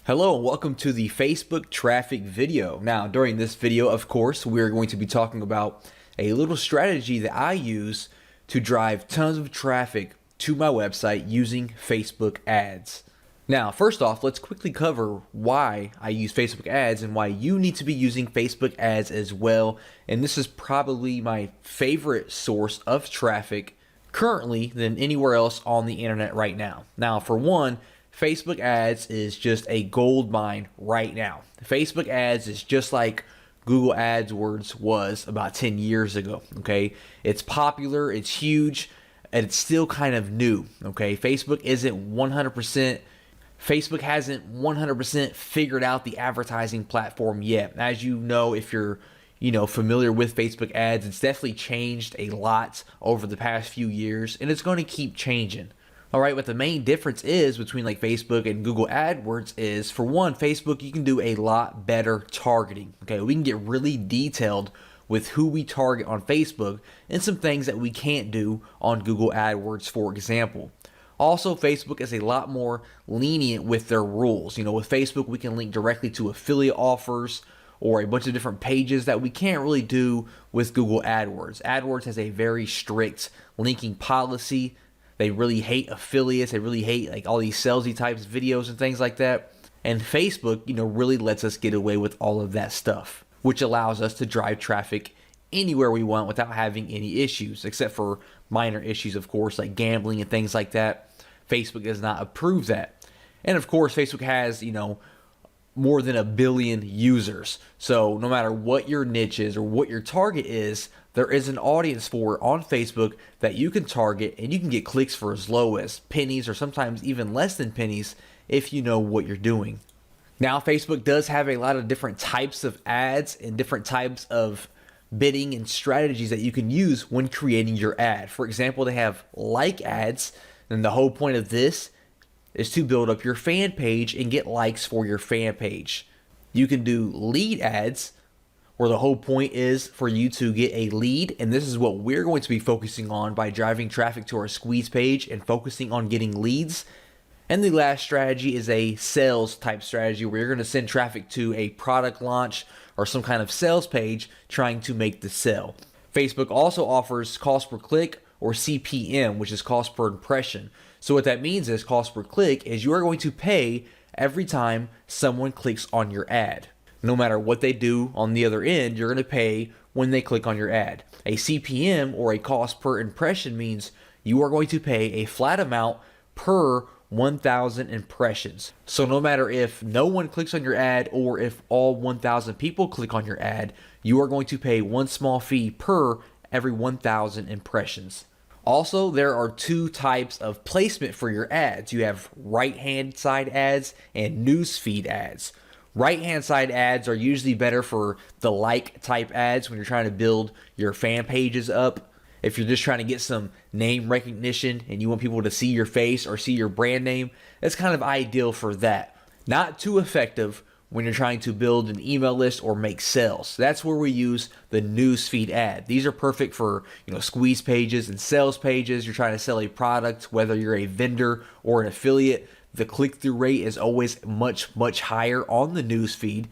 Hello and welcome to the Facebook traffic video. Now, during this video, of course, we're going to be talking about a little strategy that I use to drive tons of traffic to my website using Facebook ads. Now, first off, let's quickly cover why I use Facebook ads and why you need to be using Facebook ads as well. And this is probably my favorite source of traffic currently than anywhere else on the internet right now. Now, for one, Facebook ads is just a gold mine right now. Facebook ads is just like Google AdWords was about 10 years ago, okay? It's popular, it's huge, and it's still kind of new, okay? Facebook hasn't 100% figured out the advertising platform yet. As you know, if you're familiar with Facebook ads, it's definitely changed a lot over the past few years, and it's going to keep changing. All right, what the main difference is between like Facebook and Google AdWords is, for one, Facebook, you can do a lot better targeting. Okay, we can get really detailed with who we target on Facebook and some things that we can't do on Google AdWords, for example. Also, Facebook is a lot more lenient with their rules. With Facebook, we can link directly to affiliate offers or a bunch of different pages that we can't really do with Google AdWords. AdWords has a very strict linking policy. They really hate affiliates. They really hate like all these salesy types videos and things like that. And Facebook, really lets us get away with all of that stuff, which allows us to drive traffic anywhere we want without having any issues, except for minor issues, of course, like gambling and things like that. Facebook does not approve that. And of course, Facebook has, more than 1 billion users. So no matter what your niche is or what your target is, there is an audience for it on Facebook that you can target, and you can get clicks for as low as pennies or sometimes even less than pennies if you know what you're doing. Now, Facebook does have a lot of different types of ads and different types of bidding and strategies that you can use when creating your ad. For example, they have like ads, and the whole point of this is to build up your fan page and get likes for your fan page. You can do lead ads, where the whole point is for you to get a lead, and this is what we're going to be focusing on by driving traffic to our squeeze page and focusing on getting leads. And the last strategy is a sales type strategy, where you're going to send traffic to a product launch or some kind of sales page trying to make the sale. Facebook also offers cost per click, or CPM, which is cost per impression. So what that means is cost per click is you are going to pay every time someone clicks on your ad. No matter what they do on the other end, you're going to pay when they click on your ad. A CPM, or a cost per impression, means you are going to pay a flat amount per 1,000 impressions. So no matter if no one clicks on your ad or if all 1,000 people click on your ad, you are going to pay one small fee per every 1,000 impressions. Also, there are two types of placement for your ads. You have right-hand side ads and newsfeed ads. Right-hand side ads are usually better for the like type ads when you're trying to build your fan pages up. If you're just trying to get some name recognition and you want people to see your face or see your brand name, that's kind of ideal for that. Not too effective when you're trying to build an email list or make sales. That's where we use the newsfeed ad. These are perfect for squeeze pages and sales pages. You're trying to sell a product, whether you're a vendor or an affiliate. The click-through rate is always much higher on the newsfeed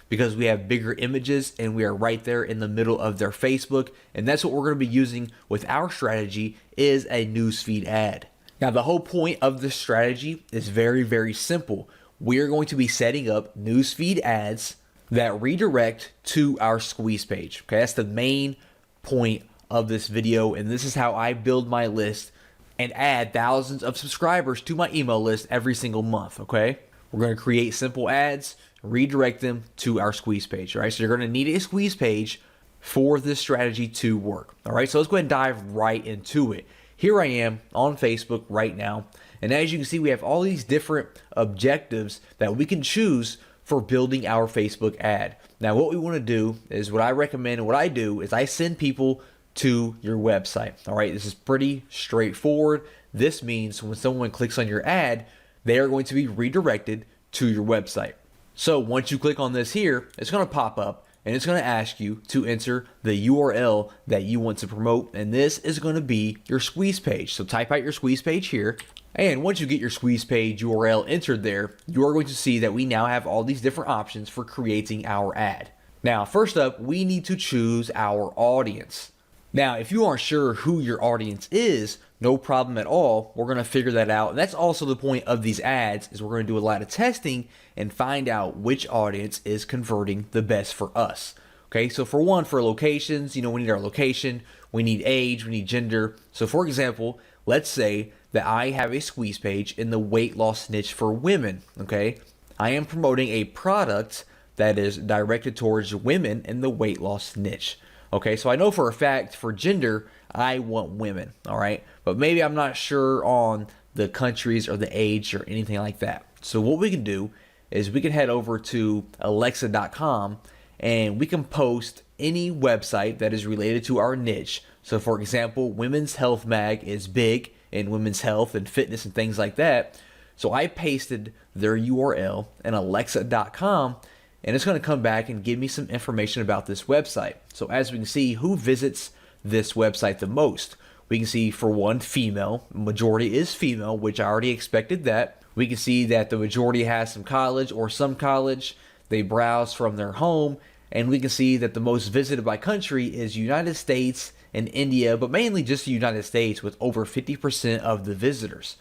because we have bigger images and we are right there in the middle of their Facebook. And that's what we're going to be using with our strategy, is a newsfeed ad. Now, the whole point of this strategy is very simple. We are going to be setting up newsfeed ads that redirect to our squeeze page. Okay, that's the main point of this video, and this is how I build my list and add thousands of subscribers to my email list every single month. Okay, we're going to create simple ads, redirect them to our squeeze page. All right, so you're going to need a squeeze page for this strategy to work. All right, so let's go ahead and dive right into it. Here I am on Facebook right now. And as you can see, we have all these different objectives that we can choose for building our Facebook ad. Now, what we want to do is, what I recommend and what I do is I send people to your website. All right, this is pretty straightforward. This means when someone clicks on your ad, they are going to be redirected to your website. So once you click on this here, it's going to pop up and it's going to ask you to enter the URL that you want to promote, and this is going to be your squeeze page. So type out your squeeze page here, and once you get your squeeze page URL entered there, you are going to see that we now have all these different options for creating our ad. Now, first up, we need to choose our audience. Now, if you aren't sure who your audience is, no problem at all. We're going to figure that out. And that's also the point of these ads, is we're going to do a lot of testing and find out which audience is converting the best for us. Okay, so for one, for locations, we need our location, we need age, we need gender. So for example, let's say that I have a squeeze page in the weight loss niche for women. Okay, I am promoting a product that is directed towards women in the weight loss niche. Okay, so I know for a fact for gender, I want women, all right? But maybe I'm not sure on the countries or the age or anything like that. So what we can do is we can head over to alexa.com and we can post any website that is related to our niche. So for example, Women's Health Mag is big in women's health and fitness and things like that. So I pasted their URL in alexa.com, and it's going to come back and give me some information about this website. So as we can see, who visits this website the most? We can see for one, female. Majority is female, which I already expected that. We can see that the majority has some college or some college. They browse from their home, and we can see that the most visited by country is United States and India, but mainly just the United States with over 50% of the visitors.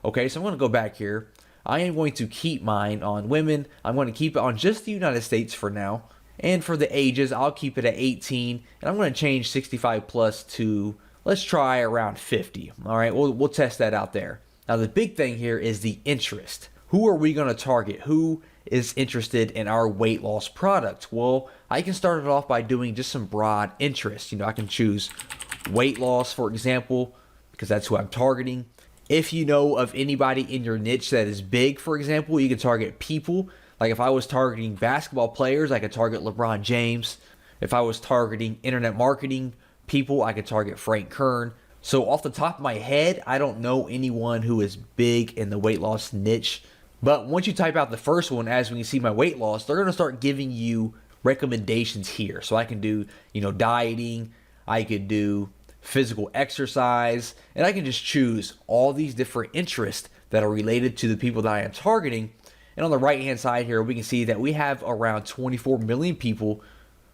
Okay, so I'm going to go back here. I am going to keep mine on women. I'm going to keep it on just the United States for now. And for the ages, I'll keep it at 18. And I'm going to change 65 plus to, let's try around 50. All right, we'll test that out there. Now, the big thing here is the interest. Who are we going to target? Who is interested in our weight loss product? Well, I can start it off by doing just some broad interest. I can choose weight loss, for example, because that's who I'm targeting. If you know of anybody in your niche that is big, for example, you can target people. Like if I was targeting basketball players, I could target LeBron James. If I was targeting internet marketing people, I could target Frank Kern. So off the top of my head, I don't know anyone who is big in the weight loss niche. But once you type out the first one, as we can see my weight loss, they're going to start giving you recommendations here. So I can do, dieting. I could do physical exercise, and I can just choose all these different interests that are related to the people that I am targeting. And on the right hand side here, we can see that we have around 24 million people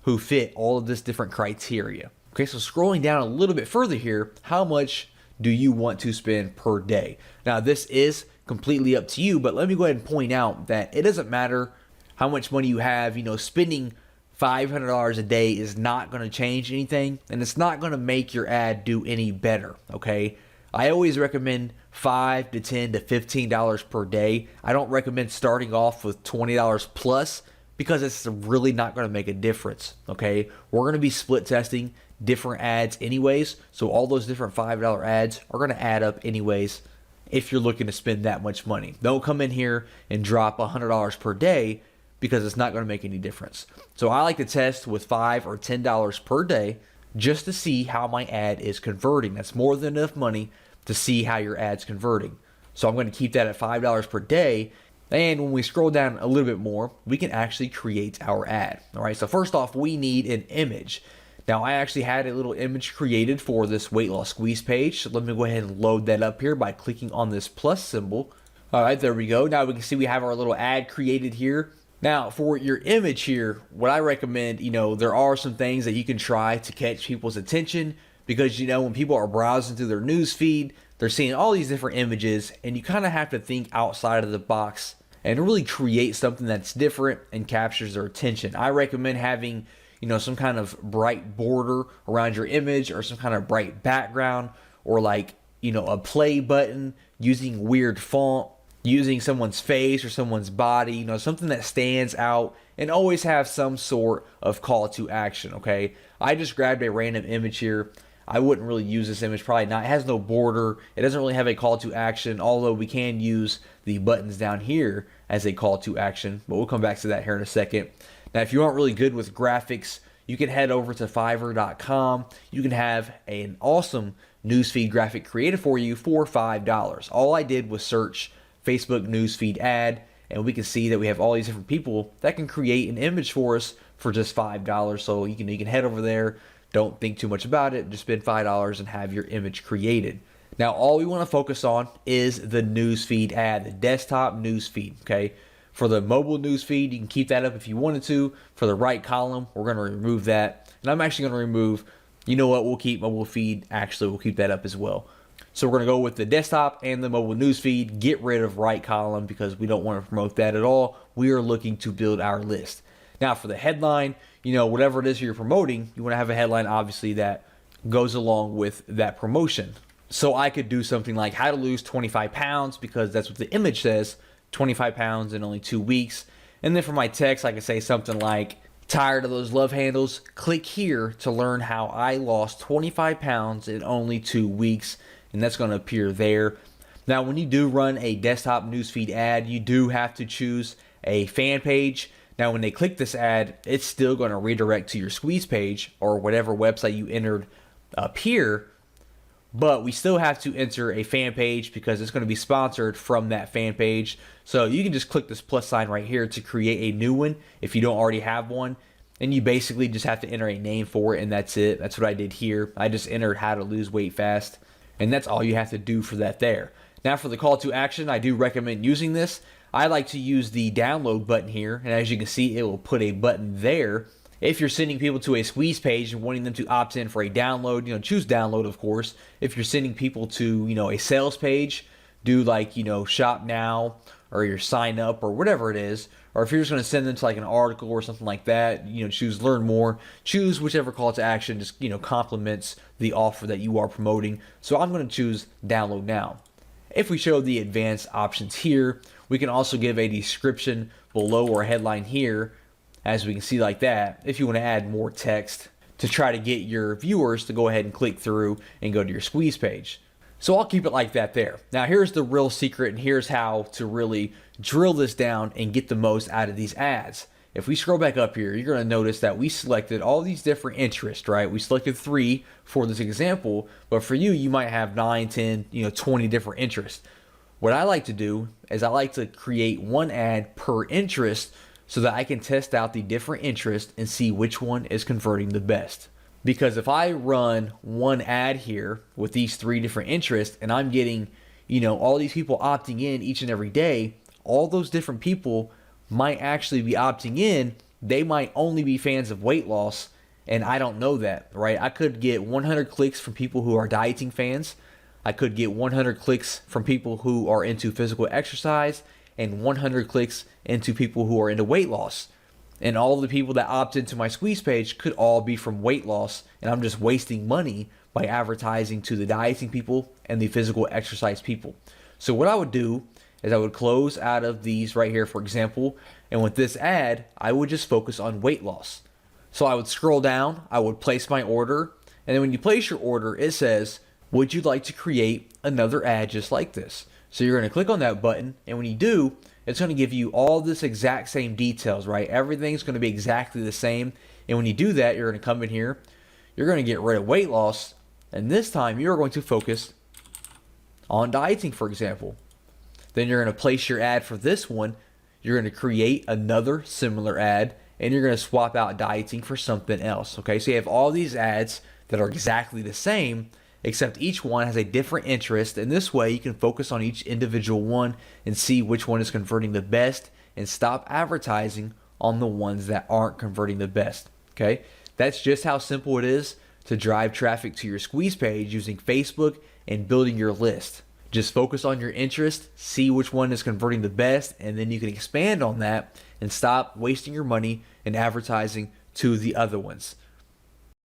who fit all of this different criteria. Okay, so scrolling down a little bit further here, how much do you want to spend per day? Now this is completely up to you, but let me go ahead and point out that it doesn't matter how much money you have. Spending $500 a day is not going to change anything, and it's not going to make your ad do any better. Okay, I always recommend $5 to $10 to $15 per day. I don't recommend starting off with $20 plus, because it's really not going to make a difference. Okay, we're going to be split testing different ads anyways, so all those different $5 ads are going to add up anyways. If you're looking to spend that much money, don't come in here and drop $100 per day, because it's not going to make any difference. So I like to test with $5 or $10 per day just to see how my ad is converting. That's more than enough money to see how your ad's converting. So I'm going to keep that at $5 per day. And when we scroll down a little bit more, we can actually create our ad. All right, so first off, we need an image. Now I actually had a little image created for this weight loss squeeze page. So let me go ahead and load that up here by clicking on this plus symbol. All right, there we go. Now we can see we have our little ad created here. Now, for your image here, what I recommend, there are some things that you can try to catch people's attention, because, when people are browsing through their news feed, they're seeing all these different images, and you kind of have to think outside of the box and really create something that's different and captures their attention. I recommend having, some kind of bright border around your image, or some kind of bright background, or like, a play button, using weird font, using someone's face or someone's body, something that stands out, and always have some sort of call to action. Okay, I just grabbed a random image here. I wouldn't really use this image, probably not. It has no border. It doesn't really have a call to action, although we can use the buttons down here as a call to action, but we'll come back to that here in a second. Now, if you aren't really good with graphics, you can head over to fiverr.com. You can have an awesome newsfeed graphic created for you for $5. All I did was search Facebook newsfeed ad, and we can see that we have all these different people that can create an image for us for just $5. So you can head over there, don't think too much about it, just spend $5 and have your image created. Now all we want to focus on is the newsfeed ad, the desktop newsfeed, okay? For the mobile newsfeed, you can keep that up if you wanted to. For the right column, we're going to remove that. And I'm actually going to remove, you know what, we'll keep mobile feed. Actually, we'll keep that up as well. So we're going to go with the desktop and the mobile newsfeed, get rid of right column because we don't want to promote that at all. We are looking to build our list. Now for the headline, you know, whatever it is you're promoting, you want to have a headline obviously that goes along with that promotion. So I could do something like how to lose 25 pounds because that's what the image says, 25 pounds in only 2 weeks. And then for my text, I could say something like, tired of those love handles? Click here to learn how I lost 25 pounds in only 2 weeks. And that's going to appear there. Now, when you do run a desktop newsfeed ad, you do have to choose a fan page. Now, when they click this ad, it's still going to redirect to your squeeze page or whatever website you entered up here. But we still have to enter a fan page because it's going to be sponsored from that fan page. So you can just click this plus sign right here to create a new one if you don't already have one. And you basically just have to enter a name for it, and that's it. That's what I did here. I just entered how to lose weight fast, and that's all you have to do for that there. Now for the call to action, I do recommend using this. I like to use the download button here, and as you can see, it will put a button there. If you're sending people to a squeeze page and wanting them to opt in for a download, you know, choose download, of course. If you're sending people to, you know, a sales page, do like, you know, shop now or your sign up or whatever it is. Or if you're just going to send them to like an article or something like that, you know, choose learn more, choose whichever call to action just, you know, complements the offer that you are promoting. So I'm going to choose download now. If we show the advanced options here, we can also give a description below or a headline here, as we can see like that, if you want to add more text to try to get your viewers to go ahead and click through and go to your squeeze page. So I'll keep it like that there. Now here's the real secret, and here's how to really drill this down and get the most out of these ads. If we scroll back up here, you're going to notice that we selected all these different interests, right? We selected 3 for this example, but for you, you might have 9, 10, 20 different interests. What I like to do is I like to create one ad per interest so that I can test out the different interests and see which one is converting the best. Because if I run one ad here with these 3 different interests and I'm getting, all these people opting in each and every day, all those different people might actually be opting in. They might only be fans of weight loss, and I don't know that, right? I could get 100 clicks from people who are dieting fans. I could get 100 clicks from people who are into physical exercise, and 100 clicks into people who are into weight loss. And all the people that opt into my squeeze page could all be from weight loss, and I'm just wasting money by advertising to the dieting people and the physical exercise people. So what I would do is I would close out of these right here, for example, and with this ad, I would just focus on weight loss. So I would scroll down, I would place my order, and then when you place your order, it says, would you like to create another ad just like this? So you're going to click on that button, and when you do, it's going to give you all this exact same details, right? Everything's going to be exactly the same. And when you do that, you're going to come in here, you're going to get rid of weight loss, and this time you're going to focus on dieting, for example. Then you're going to place your ad for this one. You're going to create another similar ad, and you're going to swap out dieting for something else, okay? So you have all these ads that are exactly the same, except each one has a different interest, and this way you can focus on each individual one and see which one is converting the best and stop advertising on the ones that aren't converting the best, okay? That's just how simple it is to drive traffic to your squeeze page using Facebook and building your list. Just focus on your interest, see which one is converting the best, and then you can expand on that and stop wasting your money and advertising to the other ones.